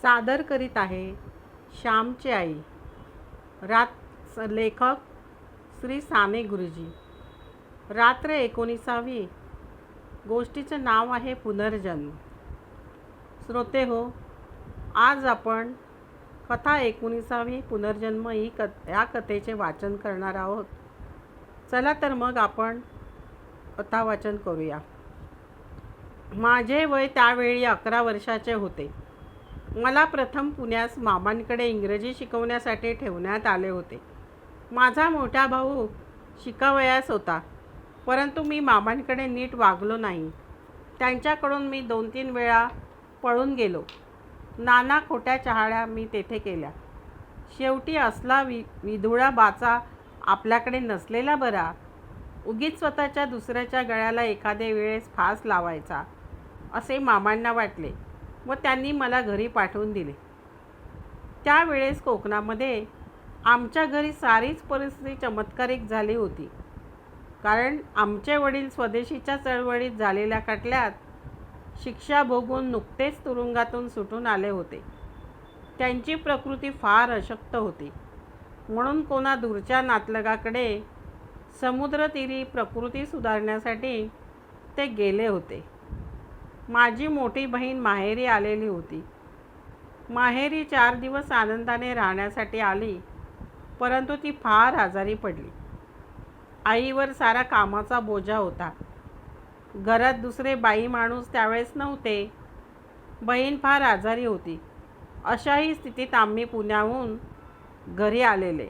सादर करीत आहे श्यामची आई. लेखक श्री साने गुरुजी. रात्र 19वी. गोष्टीचं नाव आहे पुनर्जन्म. श्रोते हो, आज आपण कथा 19वी पुनर्जन्म या कथेचे वाचन करणार आहोत. चला तर मग आपण कथा वाचन करूया. माझे वय त्यावेळी 11 वर्षाचे होते. मला प्रथम पुण्यास मामांकडे इंग्रजी शिकवण्यासाठी ठेवण्यात आले होते. माझा मोठा भाऊ शिकावयास होता, परंतु मी मामांकडे नीट वागलो नाही. त्यांच्याकडून मी 2-3 वेळा पळून गेलो. नाना खोट्या चहाड्या मी तेथे केल्या. शेवटी असला विधुळा बाचा आपल्याकडे नसलेला बरा. उगीच स्वतःच्या दुसऱ्याच्या गळ्याला एखाद्या वेळेस फास लावायचा असे मामांना वाटले व त्यांनी मला घरी पाठवून दिले. त्यावेळेस कोकणामध्ये आमच्या घरी सारीच परिस्थिती चमत्कारिक झाली होती. कारण आमचे वडील स्वदेशीच्या चळवळीत झालेल्या खटल्यात शिक्षा भोगून नुकतेच तुरुंगातून सुटून आले होते. त्यांची प्रकृती फार अशक्त होती, म्हणून कोणा दूरच्या नातलगाकडे समुद्रतीरी प्रकृती सुधारण्यासाठी ते गेले होते. माझी मोठी बहीण माहेरी आलेली होती. माहेरी 4 दिवस आनंदाने राहण्यासाठी आली, परंतु ती फार आजारी पडली. आईवर सारा कामाचा बोजा होता. घरात दुसरे बाई माणूस त्यावेळेस नव्हते. बहीण फार आजारी होती. अशाही स्थितीत आम्ही पुण्याहून घरी आलेले.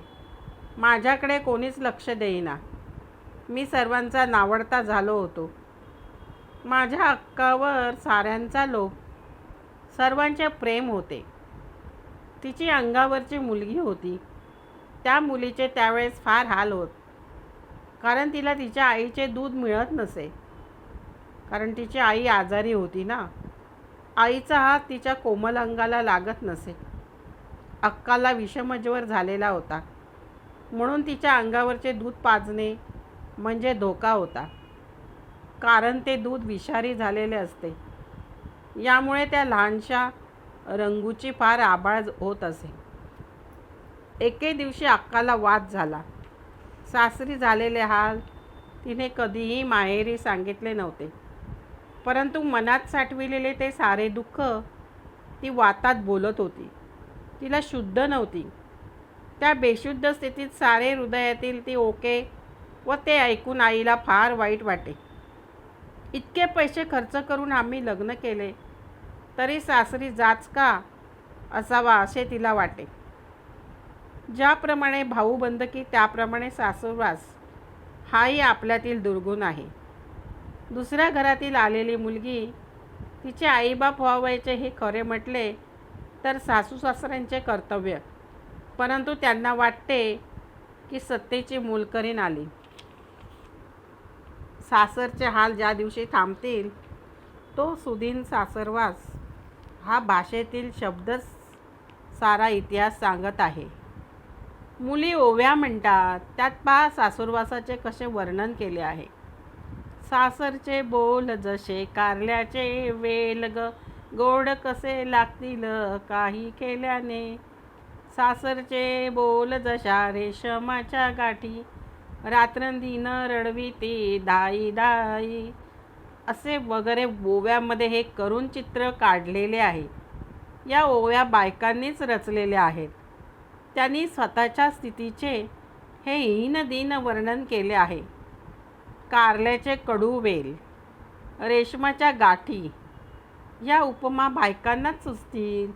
माझ्याकडे कोणीच लक्ष देईना. मी सर्वांचा नावडता झालो होतो. माझ्या अक्कावर साऱ्यांचा लोभ, सर्वांचे प्रेम होते. तिची अंगावरची मुलगी होती. त्या मुलीचे त्यावेळेस फार हाल होत, कारण तिला तिच्या आईचे दूध मिळत नसे. कारण तिची आई आजारी होती ना. आईचा हात तिच्या कोमल अंगाला लागत नसे. अक्काला विषमज्वर झालेला होता, म्हणून तिच्या अंगावरचे दूध पाजणे म्हणजे धोका होता. कारण ते दूध विषारी झालेले असते. यामुळे त्या लहानशा रंगूची फार आबाळ होत असे. एके दिवशी अक्काला वात झाला. सासरी झालेले हाल तिने कधीही माहेरी सांगितले नव्हते, परंतु मनात साठविलेले ते सारे दुःख ती वातात बोलत होती. तिला शुद्ध नव्हती. त्या बेशुद्ध स्थितीत सारे हृदयातील ती ओके व ते ऐकून आईला फार वाईट वाटे. इतके पैसे खर्च करून आम्ही लग्न केले, तरी सासरी जाच का असावा असे तिला वाटे. ज्याप्रमाणे भाऊबंदकी त्याप्रमाणे सासूरवास हाही आपल्यातील दुर्गुण आहे. दुसऱ्या घरातील आलेली मुलगी तिचे आईबाप व्हावयाचे हे खरे म्हटले तर सासू सासऱ्यांचे कर्तव्य, परंतु त्यांना वाटते की सत्तेची मोलकरीण आली. सासरचे हाल ज्या दिवशी थांबतील तो सुदीन सासरवास हा भाषेतील शब्दच सारा इतिहास सांगत आहे. मुली ओव्या म्हणतात, त्यात पहा सासूरवासाचे कसे वर्णन केले आहे. सासरचे बोल जसे कारल्याचे वेल ग, गोड कसे लागतील काही केल्याने. सासरचे बोल जशा रेशमाच्या गाठी, रात्रंदिन रडविते दाई दाई. असे वगैरे ओव्यामध्ये हे करुण चित्र काढलेले आहे. या ओव्या बायकांनीच रचलेल्या आहेत. त्यांनी स्वतःच्या स्थितीचे हे हीनदीन वर्णन केले आहे. कारल्याचे कडू वेल, रेशमाच्या गाठी या उपमा बायकांनाच सुचतील.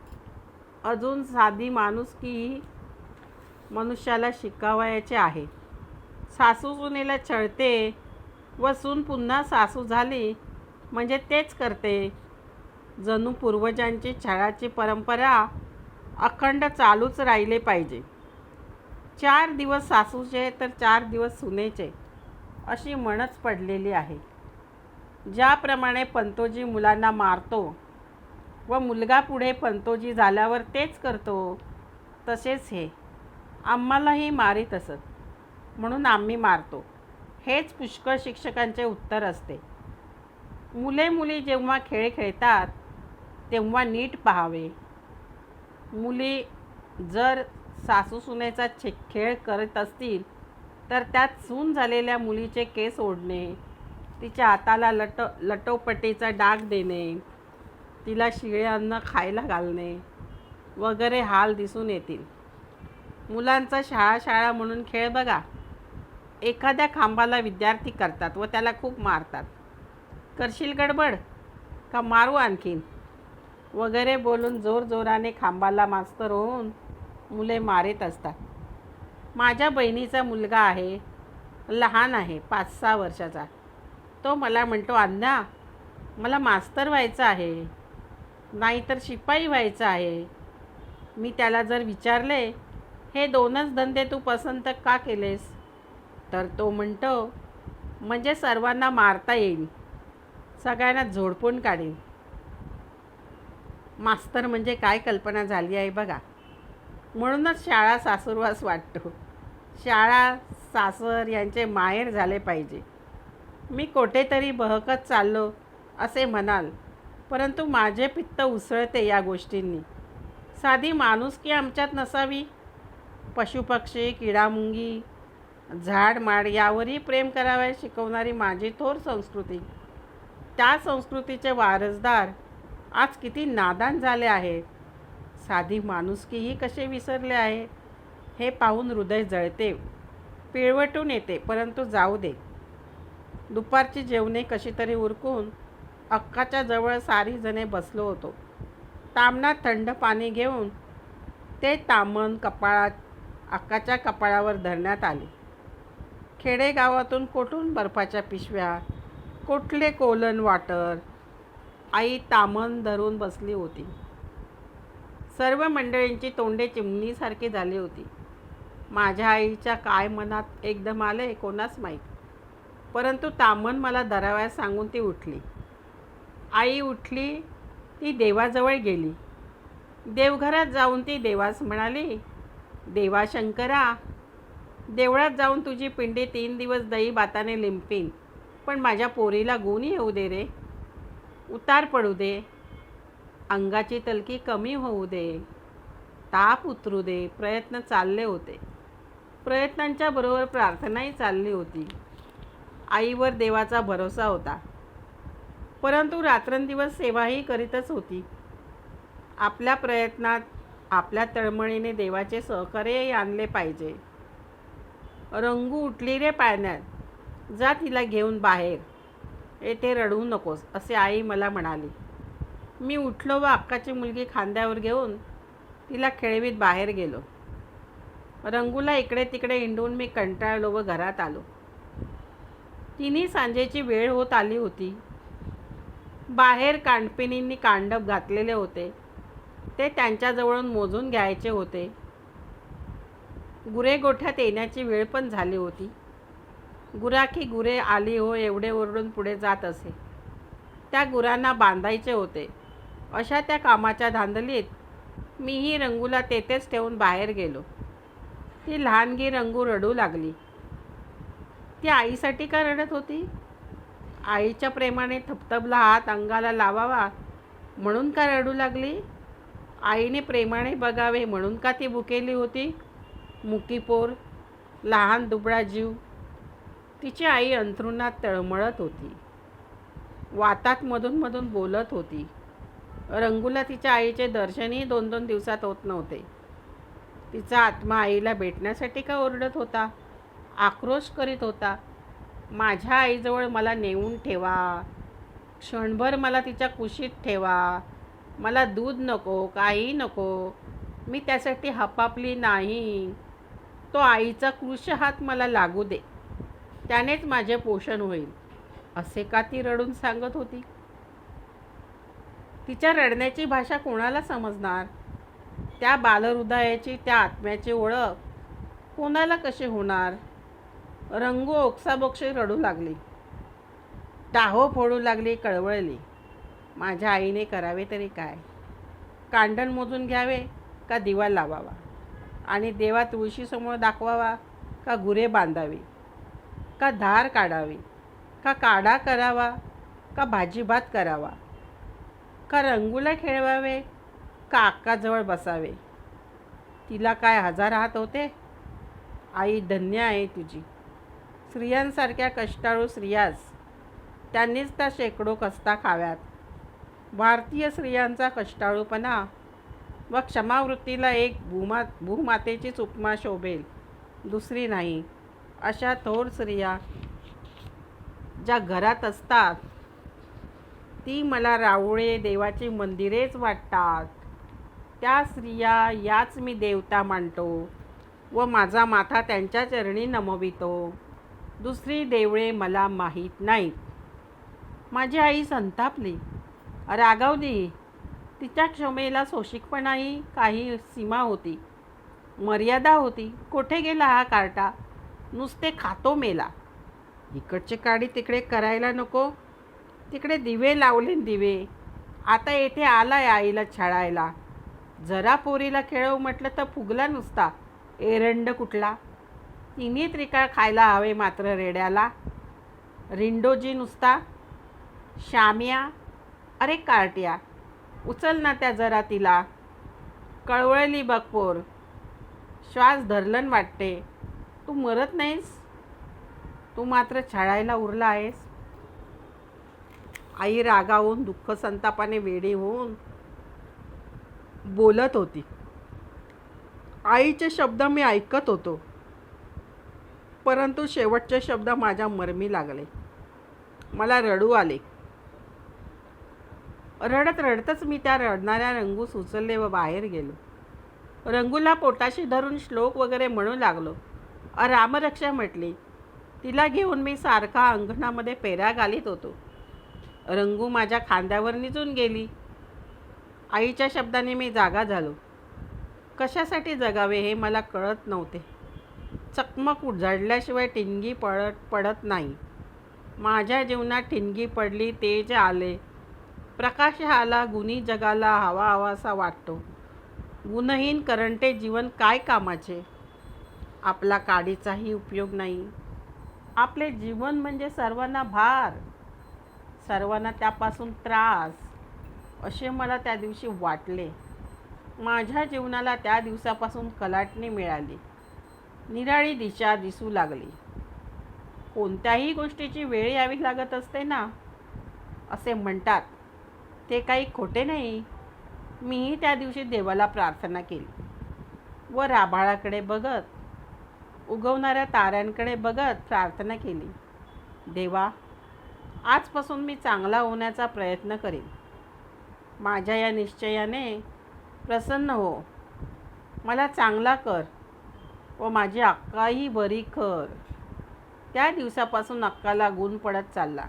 अजून साधी माणुसकी मनुष्याला शिकावयाचे आहे. सासू सुनेला छळते व सून पुन्हा सासू झाली म्हणजे तेच करते. जणू पूर्वजांची छळाची परंपरा अखंड चालूच राहिले पाहिजे. 4 दिवस सासूचे तर 4 दिवस सुनेचे अशी म्हणच पडलेली आहे. ज्याप्रमाणे पंतोजी मुलांना मारतो व मुलगा पुढे पंतोजी झाल्यावर तेच करतो, तसेच हे आम्हालाही मारीत असत, म्हणून आम्ही मारतो, हेच पुष्कळ शिक्षकांचे उत्तर असते. मुले मुली जेव्हा खेळ खेळतात तेव्हा नीट पाहावे. मुली जर सासू सुनेचा खेळ करत असतील तर त्यात सून झालेल्या मुलीचे केस ओढणे, तिच्या हाताला लटोपटीचा डाग देणे, तिला शिळे अन्न खायला घालणे वगैरे हाल दिसून येतील. मुलांचा शाळा म्हणून खेळ बघा. एखाद्या खांबाला विद्यार्थी करतात व त्याला खूप मारतात. करशील गडबड का मारू आणखीन वगैरे बोलून जोराने खांबाला मास्तर होऊन मुले मारीत असतात. माझ्या बहिणीचा मुलगा आहे, लहान आहे, 5-6 वर्षाचा. तो मला म्हणतो, अण्णा मला मास्तर व्हायचं आहे, नाहीतर शिपाई व्हायचं आहे. मी त्याला जर विचारले, हे 2च धंदे तू पसंत का केलेस, तर तो म्हणतो, म्हणजे सर्वांना मारता येईल, सगळ्यांना झोडपून काढेल. मास्तर म्हणजे काय कल्पना झाली आहे बघा. म्हणूनच शाळा सासूरवास वाटतो. शाळा सासर यांचे माहेर झाले पाहिजे. मी कुठेतरी बहकत चाललो असे म्हणाल, परंतु माझे पित्त उसळते या गोष्टींनी. साधी माणुसकी आमच्यात नसावी. पशुपक्षी, किडामुंगी, झाडमाड यावरही प्रेम करावयास शिकवणारी माझी थोर संस्कृती, त्या संस्कृतीचे वारसदार आज किती नादान झाले आहेत. साधी माणुसकीही कसे विसरले आहे हे पाहून हृदय जळते, पिळवटून येते. परंतु जाऊ दे. दुपारची जेवणे कशी तरी उरकून अक्काच्या जवळ सारी जणे बसलो होतो. तामणात थंड पाणी घेऊन ते तामण अक्काच्या कपाळावर धरण्यात आले. खेडेगावातून कोठून बर्फाच्या पिशव्या, कुठले कोलन वॉटर. आई तामण धरून बसली होती. सर्व मंडळींची तोंडे चिमणीसारखी झाली होती. माझ्या आईच्या काय मनात एकदम आले कोणास माहीत, परंतु तामण मला धरावयास सांगून ती उठली. आई उठली, ती देवाजवळ गेली. देवघरात जाऊन ती देवास म्हणाली, देवा शंकरा, देवळात जाऊन तुझी पिंडी 3 दिवस दही भाताने लिंपीन, पण माझ्या पोरीला गुण येऊ दे रे, उतार पडू दे, अंगाची तलकी कमी होऊ दे, ताप उतरू दे. प्रयत्न चालले होते. प्रयत्नांच्या बरोबर प्रार्थनाही चालली होती. आईवर देवाचा भरोसा होता, परंतु रात्रंदिवस सेवाही करीतच होती. आपल्या प्रयत्नात आपल्या तळमळीने देवाचे सहकार्यही आणले पाहिजे. रंगू उठली रे पाळण्यात, जा तिला घेऊन बाहेर, येथे रडू नकोस, असे आई मला म्हणाली. मी उठलो व अक्काची मुलगी खांद्यावर घेऊन तिला खेळवीत बाहेर गेलो. रंगूला इकडे तिकडे हिंडून मी कंटाळलो व घरात आलो. तिन्ही सांजेची वेळ होत आली होती. बाहेर कांडपिणींनी कांडप घातलेले होते, ते त्यांच्याजवळून मोजून घ्यायचे होते. गुरे गोठ्यात येण्याची वेळ पण झाली होती. गुराखी गुरे आली हो एवढे ओरडून पुढे जात असे. त्या गुरांना बांधायचे होते. अशा त्या कामाच्या धांदलीत मीही रंगूला तेथेच ठेवून बाहेर गेलो. ती लहानगी रंगू रडू लागली. ती आईसाठी का रडत होती? आईच्या प्रेमाने थपथपला हात अंगाला लावावा म्हणून का रडू लागली? आईने प्रेमाने बघावे म्हणून का ती भुकेली होती? मुकीपोर, लहान दुबळा जीव. तिची आई अंथरुणात तळमळत होती. वातात मधून बोलत होती. रंगूला तिच्या आईचे दर्शनही 2-2 दिवसात होत नव्हते. तिचा आत्मा आईला भेटण्यासाठी का ओरडत होता, आक्रोश करीत होता. माझ्या आईजवळ मला नेऊन ठेवा, क्षणभर मला तिच्या कुशीत ठेवा, मला दूध नको, काही नको, मी त्यासाठी हपापली नाही. तो आईचा कृश हात मला लागू दे, त्यानेच माझे पोषण होईल, असे का ती रडून सांगत होती? तिच्या रडण्याची भाषा कोणाला समजणार? त्या बालहृदयाची, त्या आत्म्याची ओळख कोणाला कशी होणार? रंगू ओक्साबोक्षी रडू लागली, टाहो फोडू लागली, कळवळली. माझ्या आईने करावे तरी काय? कांडण मोजून घ्यावे का दिवा लावावा आणि देवा तुळशीसमोर दाखवावा, का गुरे बांधावी, का धार काढावी, का काढा करावा, का भाजीभात करावा, का रंगूला खेळवावे, का अक्काजवळ बसावे. तिला काय 1000 हात होते. आई धन्य आहे तुझी. स्त्रियांसारख्या कष्टाळू स्त्रियाच, त्यांनीच त्या शेकडो कस्ता खाव्यात. भारतीय स्त्रियांचा कष्टाळूपणा व क्षमावृत्तीला एक भूमातेचीच उपमा शोभेल, दुसरी नाही. अशा थोर स्त्रिया ज्या घरात असतात ती मला रावळे देवाची मंदिरेच वाटतात. त्या स्त्रिया याच मी देवता मानतो व माझा माथा त्यांच्या चरणी नमवितो. दुसरी देवळे मला माहीत नाहीत. माझी आई संतापली, रागावली. तिच्या क्षमेला सोशिकपणाही काही सीमा होती, मर्यादा होती. कोठे गेला हा कार्टा? नुसते खातो मेला. इकडचे काडी तिकडे करायला नको. तिकडे दिवे लावले दिवे. आता येथे आलाय आईला छळायला. जरा पोरीला खेळव म्हटलं तर फुगला नुसता. एरंड कुठला. तिन्ही त्रिकाळ खायला हवे मात्र रेड्याला. रिंडोजी नुसता. श्याम्या, अरे कार्ट्या, उचल ना त्या जरा तिला. कळवळली बघ पोर. श्वास धरलन वाटते. तू मरत नाहीस. तू मात्र छळायला उरला आहेस. आई रागावून दुःख संतापाने वेडी होऊन बोलत होती. आईचे शब्द मी ऐकत होतो, परंतु शेवटचे शब्द माझ्या मर्मी लागले. मला रडू आले. रडत रडतच मी त्या रडणाऱ्या रंगूस उचलले व बाहेर गेलो. रंगूला पोटाशी धरून श्लोक वगैरे म्हणू लागलो. रामरक्षा म्हटली. तिला घेऊन मी सारखा अंगणामध्ये पेऱ्या घालीत होतो. रंगू माझ्या खांद्यावर निजून गेली. आईच्या शब्दाने मी जागा झालो. कशासाठी जगावे हे मला कळत नव्हते. चकमक उजाडल्याशिवाय ठिणगी पडत नाही. माझ्या जीवनात ठिणगी पडली, तेज आले, प्रकाश आला. गुणी जगाला हवा हवासा वाटतो. गुणहीन करंटे जीवन काय कामाचे. आपला काडीचाही उपयोग नाही. आपले जीवन म्हणजे सर्वांना भार, सर्वांना त्यापासून त्रास, असे मला त्या दिवशी वाटले. माझ्या जीवनाला त्या दिवसापासून कलाटणी मिळाली. निराळी दिशा दिसू लागली. कोणत्याही गोष्टीची वेळ यावी लागत असते ना, असे म्हणतात. ते काही खोटे नाही. मीही त्या दिवशी देवाला प्रार्थना केली व राभाळाकडे बघत, उगवणाऱ्या ताऱ्यांकडे बघत प्रार्थना केली. देवा, आजपासून मी चांगला होण्याचा प्रयत्न करेन. माझ्या या निश्चयाने प्रसन्न हो. मला चांगला कर व माझी अक्काही बरी कर. त्या दिवसापासून अक्काला गुण पडत चालला.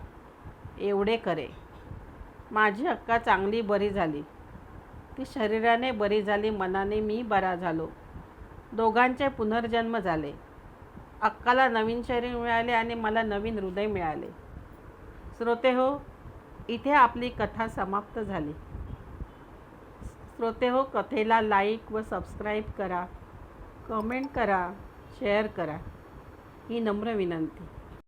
एवढे खरे, माझी अक्का चांगली बरी झाली. ती शरीराने बरी झाली, मनाने मी बरा झालो. दोघांचे पुनर्जन्म झाले. अक्काला नवीन शरीर मिळाले आणि मला नवीन हृदय मिळाले. श्रोते हो, इथे आपली कथा समाप्त झाली. श्रोते हो, कथेला लाईक व सबस्क्राईब करा, कमेंट करा, शेअर करा, ही नम्र विनंती.